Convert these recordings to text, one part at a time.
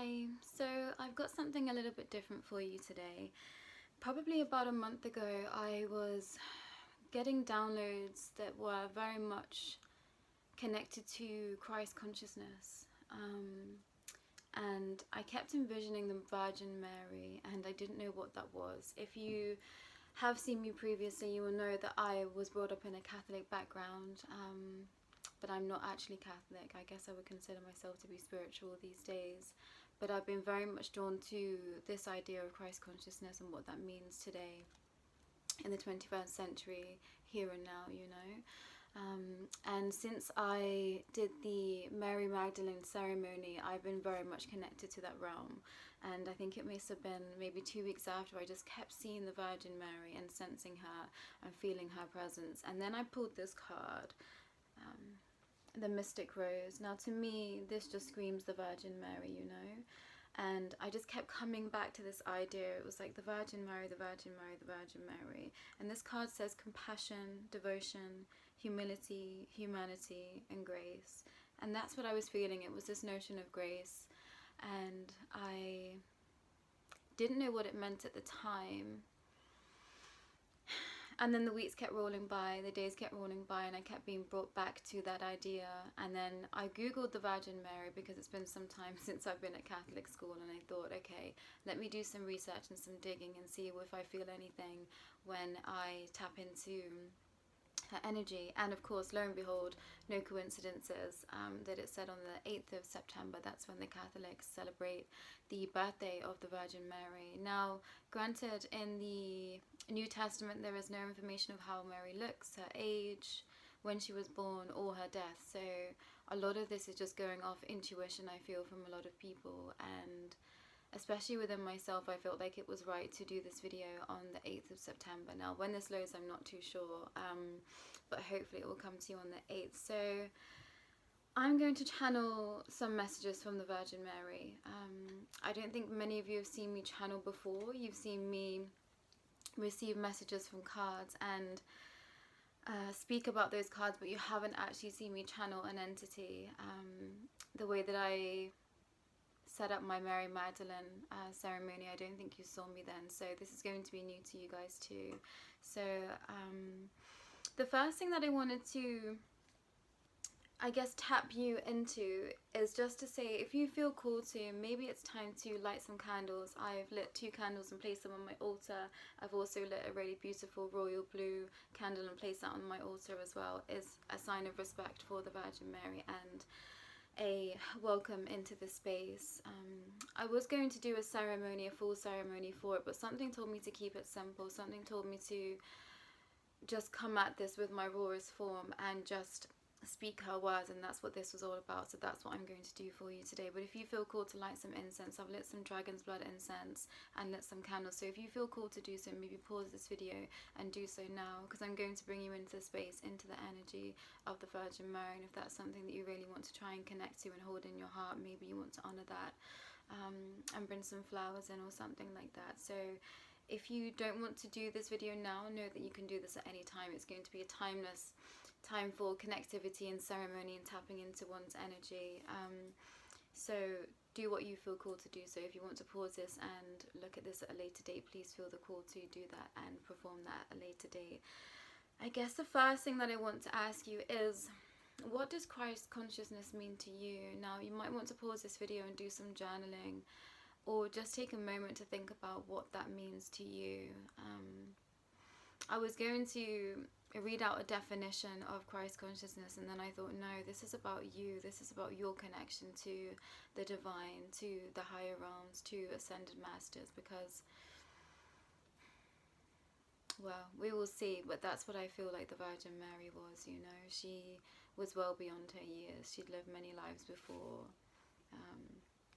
Hi, so I've got something a little bit different for you today. Probably about a month ago, I was getting downloads that were very much connected to Christ consciousness. And I kept envisioning the Virgin Mary, and I didn't know what that was. If you have seen me previously, you will know that I was brought up in a Catholic background. But I'm not actually Catholic. I guess I would consider myself to be spiritual these days. But I've been very much drawn to this idea of Christ consciousness and what that means today in the 21st century, here and now, you know. And since I did the Mary Magdalene ceremony, I've been very much connected to that realm. And I think it must have been maybe 2 weeks after, I just kept seeing the Virgin Mary and sensing her and feeling her presence. And then I pulled this card, the Mystic Rose. Now to me, this just screams the Virgin Mary, you know. And I just kept coming back to this idea. It was like the Virgin Mary, the Virgin Mary, the Virgin Mary. And this card says compassion, devotion, humility, humanity, and grace. And that's what I was feeling. It was this notion of grace. And I didn't know what it meant at the time. And then the weeks kept rolling by, the days kept rolling by, and I kept being brought back to that idea. And then I googled the Virgin Mary because it's been some time since I've been at Catholic school, and I thought, okay, let me do some research and some digging and see if I feel anything when I tap into her energy. And of course, lo and behold, no coincidences, that it said on the 8th of September, that's when the Catholics celebrate the birthday of the Virgin Mary. Now, granted, in the New Testament there is no information of how Mary looks, her age, when she was born, or her death, so a lot of this is just going off intuition, I feel, from a lot of people. And especially within myself, I felt like it was right to do this video on the 8th of September. Now, when this loads, I'm not too sure, but hopefully it will come to you on the 8th. So I'm going to channel some messages from the Virgin Mary. I don't think many of you have seen me channel before. You've seen me receive messages from cards and speak about those cards, but you haven't actually seen me channel an entity. The way that I set up my Mary Magdalene ceremony, I don't think you saw me then, so this is going to be new to you guys too. So the first thing that I wanted to, I guess, tap you into is just to say, if you feel called to, maybe it's time to light some candles. I've lit 2 candles and placed them on my altar. I've also lit a really beautiful royal blue candle and placed that on my altar as well. It's a sign of respect for the Virgin Mary and a welcome into the space. I was going to do a ceremony, a full ceremony for it, but something told me to keep it simple. Something told me to just come at this with my rawest form and just speak her words, and that's what this was all about. So that's what I'm going to do for you today. But if you feel called to light some incense, I've lit some dragon's blood incense and lit some candles, so if you feel called to do so, maybe pause this video and do so now, because I'm going to bring you into the space, into the energy of the Virgin Mary. And if that's something that you really want to try and connect to and hold in your heart, maybe you want to honor that, and bring some flowers in or something like that. So if you don't want to do this video now, know that you can do this at any time. It's going to be a timeless time for connectivity and ceremony and tapping into one's energy. So do what you feel called to do. So if you want to pause this and look at this at a later date, please feel the call to do that and perform that at a later date. I guess the first thing that I want to ask you is, what does Christ consciousness mean to you? Now, you might want to pause this video and do some journaling, or just take a moment to think about what that means to you. I was going to read out a definition of Christ consciousness, and then I thought, no, this is about you. This is about your connection to the divine, to the higher realms, to ascended masters, because, well, we will see, but that's what I feel like the Virgin Mary was, you know. She was well beyond her years. She'd lived many lives before.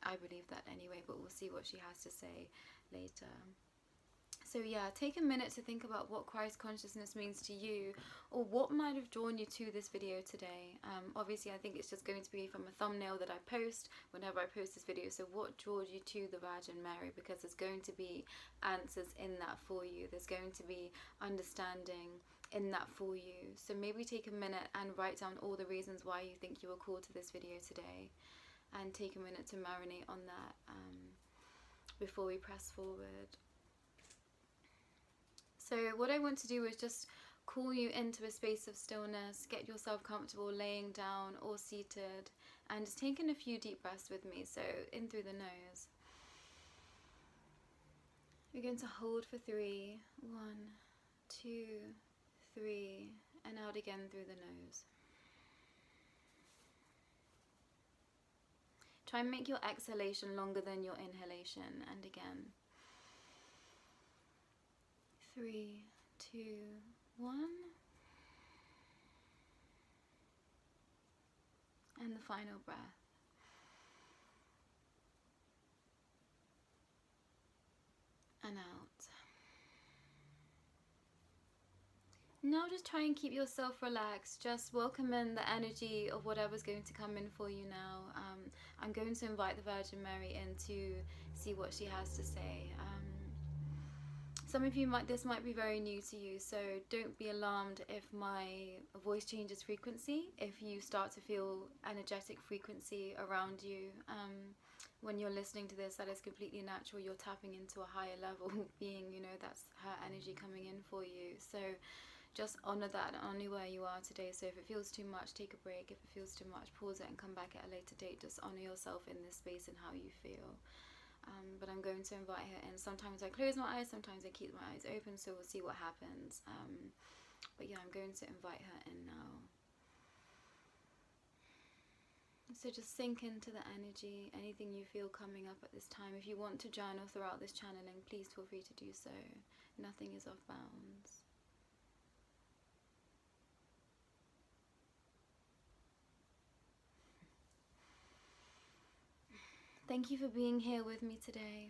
I believe that anyway, but we'll see what she has to say later. So yeah, take a minute to think about what Christ consciousness means to you, or what might have drawn you to this video today. Obviously, I think it's just going to be from a thumbnail that I post whenever I post this video. So what draws you to the Virgin Mary? Because there's going to be answers in that for you. There's going to be understanding in that for you. So maybe take a minute and write down all the reasons why you think you were called to this video today. and take a minute to marinate on that before we press forward. So what I want to do is just call you into a space of stillness, get yourself comfortable laying down or seated, and just taking a few deep breaths with me. So in through the nose. We're going to hold for 3, 1, 2, 3, and out again through the nose. Try and make your exhalation longer than your inhalation, and again. 3, 2, 1. And the final breath. And out. Now just try and keep yourself relaxed. Just welcome in the energy of whatever's going to come in for you now. I'm going to invite the Virgin Mary in to see what she has to say. Some of you this might be very new to you, so don't be alarmed if my voice changes frequency, if you start to feel energetic frequency around you. When you're listening to this, that is completely natural. You're tapping into a higher level being, that's her energy coming in for you. So just honor that and honor where you are today. So if it feels too much, take a break. If it feels too much, pause it and come back at a later date. Just honor yourself in this space and how you feel. But I'm going to invite her in. Sometimes I close my eyes, sometimes I keep my eyes open, so we'll see what happens. But yeah, I'm going to invite her in now. So just sink into the energy, anything you feel coming up at this time. If you want to journal throughout this channeling, please feel free to do so. Nothing is off bounds. Thank you for being here with me today.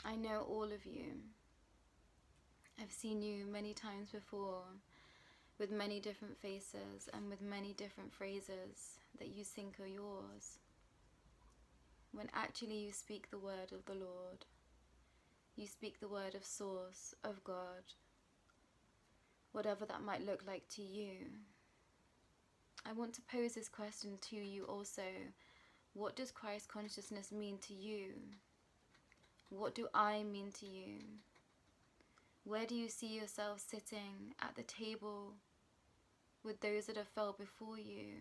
I know all of you. I've seen you many times before, with many different faces and with many different phrases that you think are yours, when actually you speak the word of the Lord. You speak the word of Source, of God, whatever that might look like to you. I want to pose this question to you also. What does Christ consciousness mean to you? What do I mean to you? Where do you see yourself sitting at the table with those that have fell before you?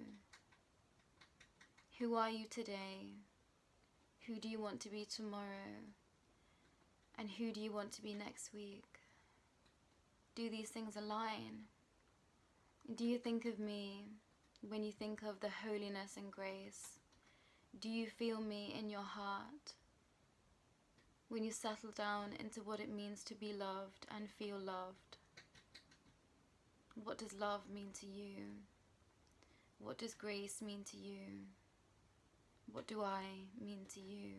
Who are you today? Who do you want to be tomorrow? And who do you want to be next week? Do these things align? Do you think of me when you think of the holiness and grace? Do you feel me in your heart when you settle down into what it means to be loved and feel loved? What does love mean to you? What does grace mean to you? What do I mean to you?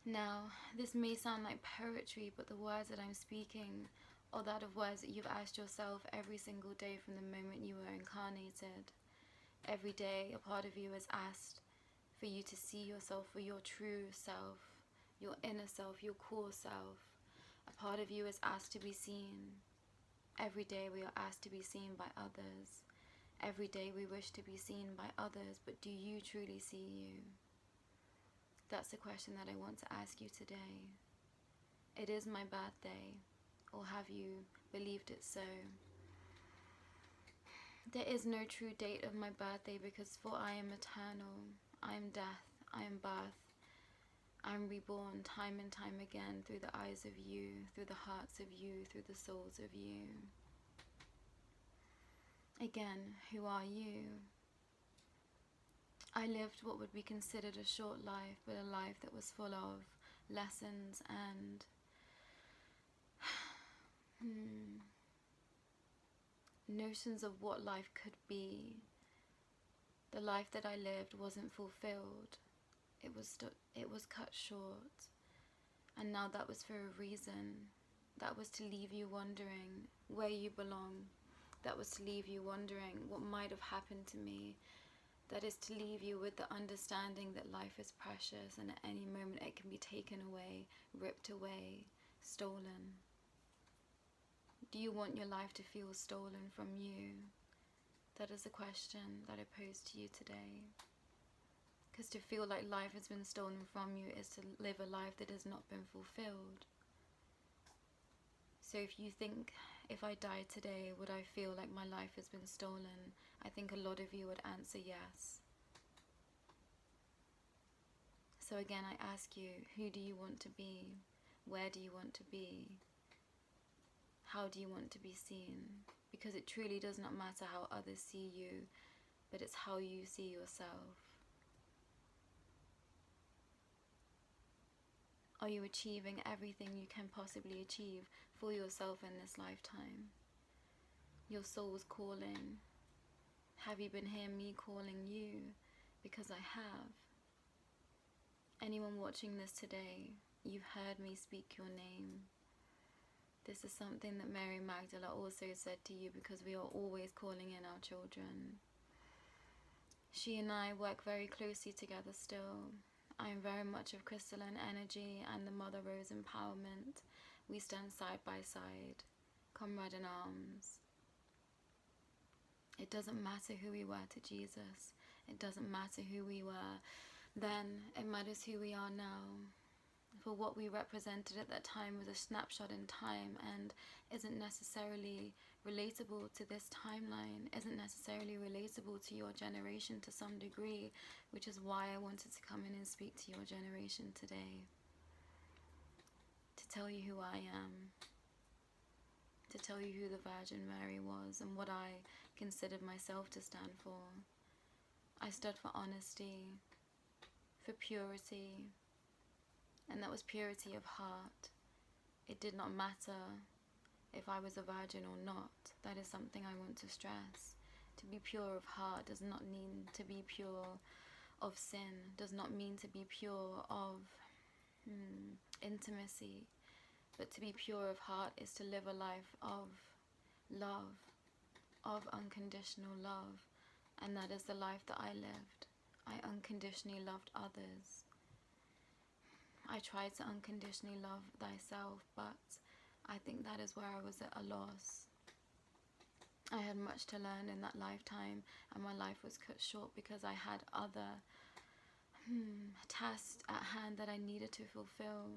Now, this may sound like poetry, but the words that I'm speaking are that of words that you've asked yourself every single day from the moment you were incarnated. Every day, a part of you is asked for you to see yourself for your true self, your inner self, your core self. A part of you is asked to be seen. Every day we are asked to be seen by others. Every day we wish to be seen by others, but do you truly see you? That's the question that I want to ask you today. It is my birthday, or have you believed it so? There is no true date of my birthday, because for I am eternal. I am death, I am birth. I am reborn time and time again through the eyes of you, through the hearts of you, through the souls of you. Again, who are you? I lived what would be considered a short life, but a life that was full of lessons and notions of what life could be. The life that I lived wasn't fulfilled. It was cut short. And now that was for a reason. That was to leave you wondering where you belong. That was to leave you wondering what might have happened to me. That is to leave you with the understanding that life is precious and at any moment it can be taken away, ripped away, stolen. Do you want your life to feel stolen from you? That is the question that I pose to you today. Because to feel like life has been stolen from you is to live a life that has not been fulfilled. So if you think, if I died today, would I feel like my life has been stolen? I think a lot of you would answer yes. So again, I ask you, who do you want to be? Where do you want to be? How do you want to be seen? Because it truly does not matter how others see you, but it's how you see yourself. Are you achieving everything you can possibly achieve for yourself in this lifetime? Your soul's calling. Have you been hearing me calling you? Because I have. Anyone watching this today, you've heard me speak your name. This is something that Mary Magdalene also said to you, because we are always calling in our children. She and I work very closely together still. I am very much of crystalline energy and the Mother Rose empowerment. We stand side by side, comrade in arms. It doesn't matter who we were to Jesus. It doesn't matter who we were then. It matters who we are now. For what we represented at that time was a snapshot in time and isn't necessarily relatable to this timeline, isn't necessarily relatable to your generation to some degree, which is why I wanted to come in and speak to your generation today. To tell you who I am. To tell you who the Virgin Mary was and what I considered myself to stand for. I stood for honesty, for purity, and that was purity of heart. It did not matter if I was a virgin or not. That is something I want to stress. To be pure of heart does not mean to be pure of sin, does not mean to be pure of intimacy. But to be pure of heart is to live a life of love, of unconditional love. And that is the life that I lived. I unconditionally loved others. I tried to unconditionally love thyself, but I think that is where I was at a loss. I had much to learn in that lifetime, and my life was cut short because I had other tasks at hand that I needed to fulfill.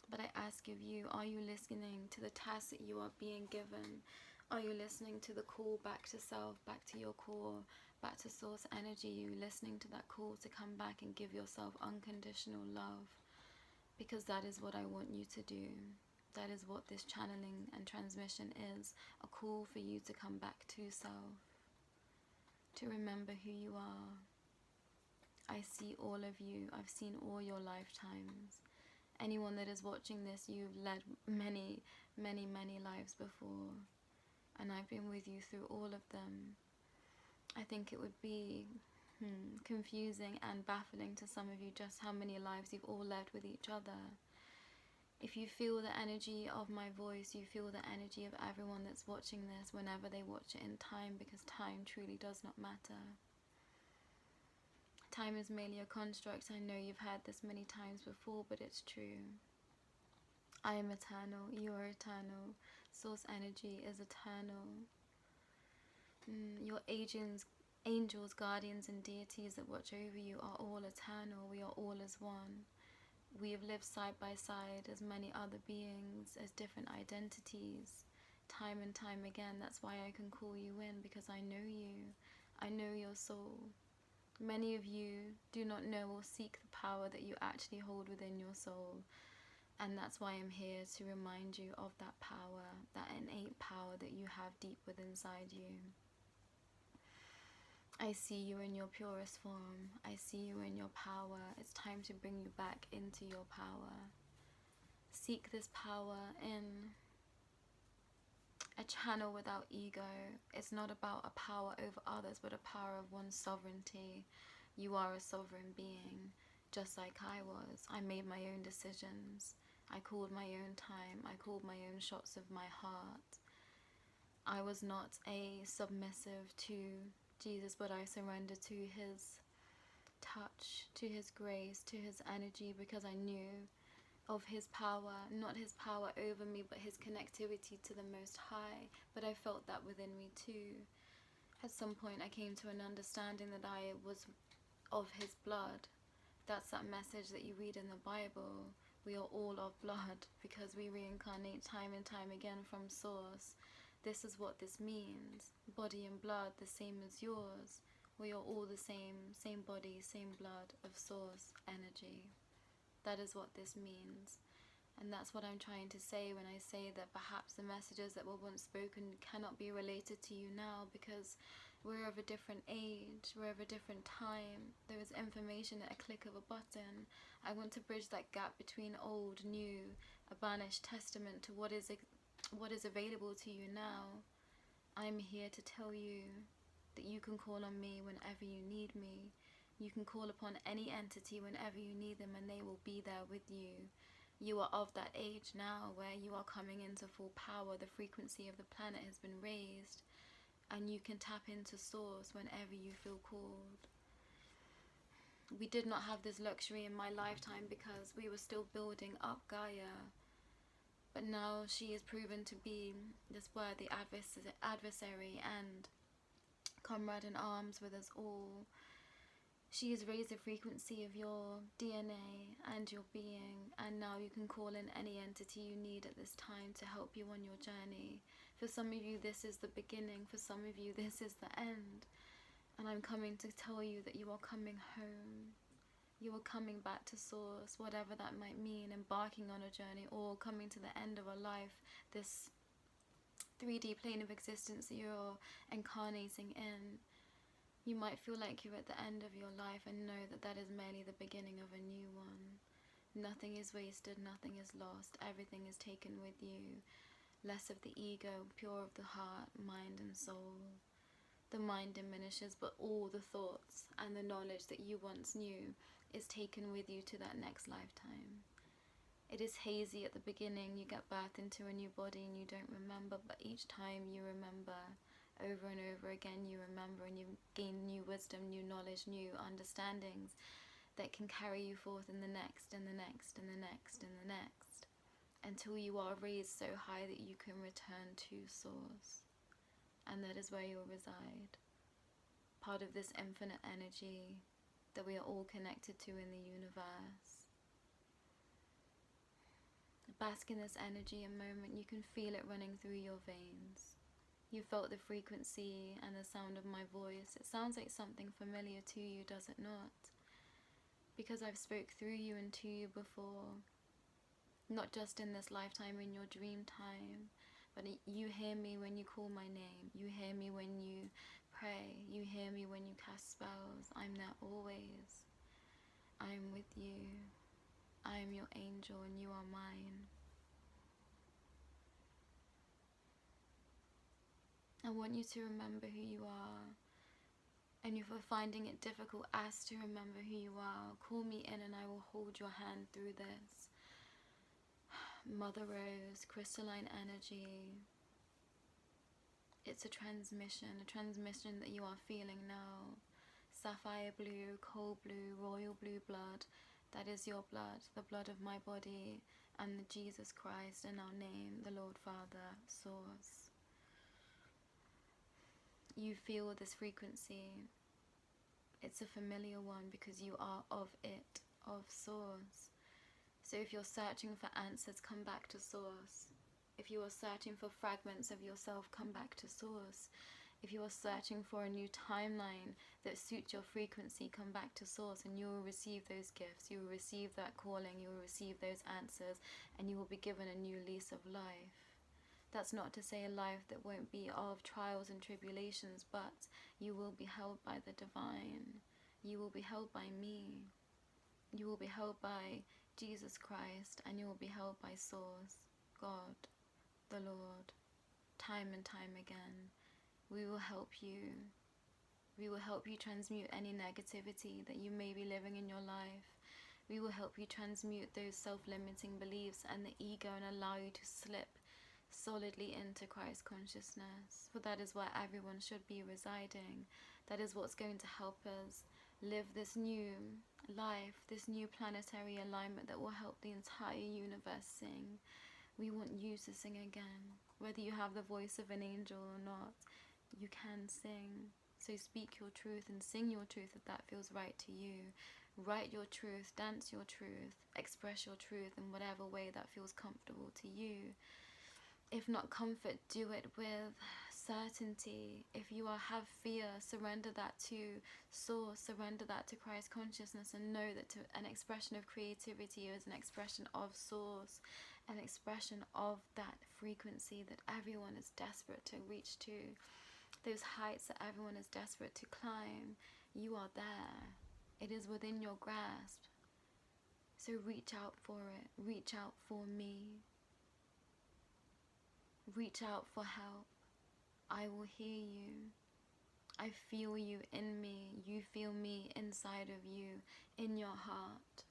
But I ask of you, are you listening to the tasks that you are being given? Are you listening to the call back to self, back to your core, back to source energy? You listening to that call to come back and give yourself unconditional love? Because that is what I want you to do. That is what this channeling and transmission is. A call for you to come back to self. To remember who you are. I see all of you. I've seen all your lifetimes. Anyone that is watching this, you've led many, many, many lives before. And I've been with you through all of them. I think it would be confusing and baffling to some of you just how many lives you've all led with each other. If you feel the energy of my voice, you feel the energy of everyone that's watching this whenever they watch it in time, because time truly does not matter. Time is merely a construct. I know you've heard this many times before, but it's true. I am eternal. You are eternal. Source energy is eternal. Your angels, guardians, and deities that watch over you are all eternal. We are all as one. We have lived side by side as many other beings, as different identities, time and time again. That's why I can call you in, because I know you. I know your soul. Many of you do not know or seek the power that you actually hold within your soul. And that's why I'm here to remind you of that power, that innate power that you have deep within inside you. I see you in your purest form. I see you in your power. It's time to bring you back into your power. Seek this power in a channel without ego. It's not about a power over others, but a power of one's sovereignty. You are a sovereign being, just like I was. I made my own decisions. I called my own time. I called my own shots of my heart. I was not a submissive to Jesus, but I surrendered to his touch, to his grace, to his energy, because I knew of his power, not his power over me, but his connectivity to the Most High. But I felt that within me too. At some point I came to an understanding that I was of his blood. That's that message that you read in the Bible. We are all of blood because we reincarnate time and time again from source. This is what this means. Body and blood, the same as yours. We are all the same body, same blood of source energy. That is what this means. And that's what I'm trying to say when I say that perhaps the messages that were once spoken cannot be related to you now, because we're of a different age, we're of a different time. There is information at a click of a button. I want to bridge that gap between old, new, a banished testament to what is available to you now. I'm here to tell you that you can call on me whenever you need me. You can call upon any entity whenever you need them, and they will be there with you. You are of that age now where you are coming into full power. The frequency of the planet has been raised, and you can tap into source whenever you feel called. We did not have this luxury in my lifetime because we were still building up Gaia. But now she is proven to be this worthy adversary and comrade in arms with us all. She has raised the frequency of your DNA and your being, and now you can call in any entity you need at this time to help you on your journey. For some of you, this is the beginning. For some of you, this is the end. And I'm coming to tell you that you are coming home. You are coming back to source, whatever that might mean, embarking on a journey or coming to the end of a life, this 3D plane of existence that you're incarnating in. You might feel like you're at the end of your life, and know that that is merely the beginning of a new one. Nothing is wasted, nothing is lost, everything is taken with you. Less of the ego, pure of the heart, mind and soul. The mind diminishes, but all the thoughts and the knowledge that you once knew is taken with you to that next lifetime. It is hazy at the beginning. You get birthed into a new body and you don't remember, but each time you remember. Over and over again you remember, and you gain new wisdom, new knowledge, new understandings that can carry you forth in the next and the next and the next and the next, until you are raised so high that you can return to source. And that is where you'll reside, part of this infinite energy that we are all connected to in the universe. Bask in this energy a moment. You can feel it running through your veins. You felt the frequency and the sound of my voice. It sounds like something familiar to you, does it not? Because I've spoke through you and to you before. Not just in this lifetime, in your dream time. But you hear me when you call my name. You hear me when you pray. You hear me when you cast spells. I'm there always. I am with you. I am your angel and you are mine. I want you to remember who you are. And if you're finding it difficult, ask to remember who you are. Call me in and I will hold your hand through this. Mother Rose, crystalline energy. It's a transmission that you are feeling now. Sapphire blue, coal blue, royal blue blood. That is your blood, the blood of my body, and the Jesus Christ in our name, the Lord Father, Source. You feel this frequency. It's a familiar one because you are of it, of Source. So if you're searching for answers, come back to Source. If you are searching for fragments of yourself, come back to Source. If you are searching for a new timeline that suits your frequency, come back to Source and you will receive those gifts. You will receive that calling, you will receive those answers, and you will be given a new lease of life. That's not to say a life that won't be of trials and tribulations, but you will be held by the divine. You will be held by me. You will be held by Jesus Christ, and you will be held by Source, God, the Lord, time and time again. We will help you. We will help you transmute any negativity that you may be living in your life. We will help you transmute those self-limiting beliefs and the ego and allow you to slip solidly into Christ consciousness. For that is where everyone should be residing. That is what's going to help us live this new life, this new planetary alignment that will help the entire universe sing. We want you to sing again, whether you have the voice of an angel or not. you can sing. So speak your truth and sing your truth if that feels right to you. Write your truth, dance your truth, express your truth in whatever way that feels comfortable to you. If not comfort, do it with certainty. If you have fear, surrender that to Source, surrender that to Christ consciousness, and know that an expression of creativity is an expression of Source, an expression of that frequency that everyone is desperate to reach to, those heights that everyone is desperate to climb. You are there. It is within your grasp. So reach out for it. Reach out for me. Reach out for help. I will hear you. I feel you in me. You feel me inside of you, in your heart.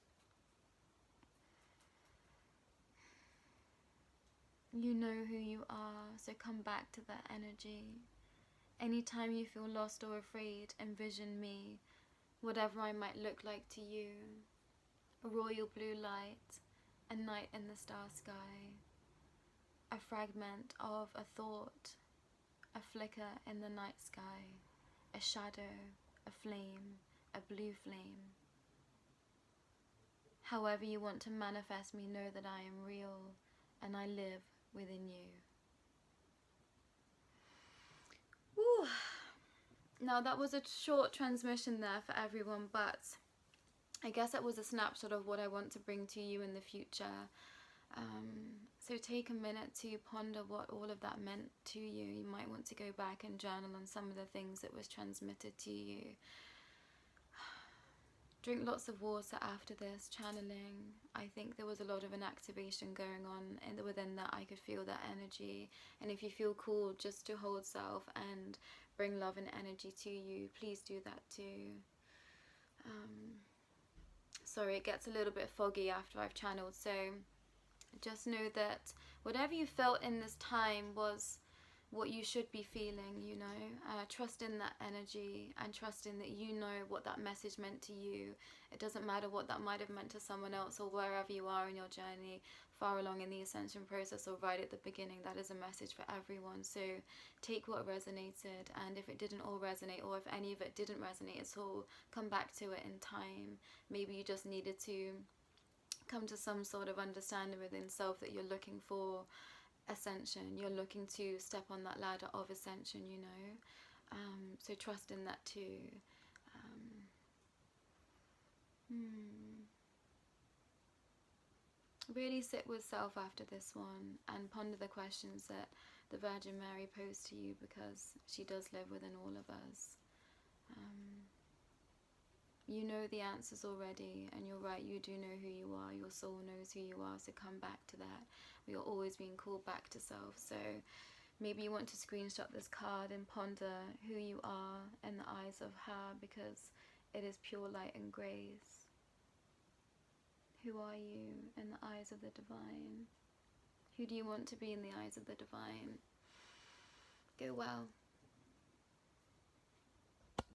You know who you are, so come back to that energy. Anytime you feel lost or afraid, envision me, whatever I might look like to you. A royal blue light, a night in the star sky, a fragment of a thought, a flicker in the night sky, a shadow, a flame, a blue flame. However you want to manifest me, know that I am real and I live within you. Woo. Now that was a short transmission there for everyone, but I guess it was a snapshot of what I want to bring to you in the future. So take a minute to ponder what all of that meant to you. You might want to go back and journal on some of the things that was transmitted to you. Drink lots of water after this channeling. I think there was a lot of an activation going on within that. I could feel that energy. And if you feel called just to hold self and bring love and energy to you, please do that too. Sorry, it gets a little bit foggy after I've channeled, so just know that whatever you felt in this time was what you should be feeling, you know. Trust in that energy and trust in that you know what that message meant to you. It doesn't matter what that might have meant to someone else or wherever you are in your journey, far along in the ascension process or right at the beginning. That is a message for everyone. So take what resonated, and if it didn't all resonate, or if any of it didn't resonate at all, come back to it in time. Maybe you just needed to come to some sort of understanding within self that you're looking for ascension, you're looking to step on that ladder of ascension, you know. So trust in that too. Really sit with self after this one and ponder the questions that the Virgin Mary posed to you, because she does live within all of us. You know the answers already, and you're right, you do know who you are. Your soul knows who you are, so come back to that. We are always being called back to self. So maybe you want to screenshot this card and ponder who you are in the eyes of her, because it is pure light and grace. Who are you in the eyes of the divine? Who do you want to be in the eyes of the divine? Go well.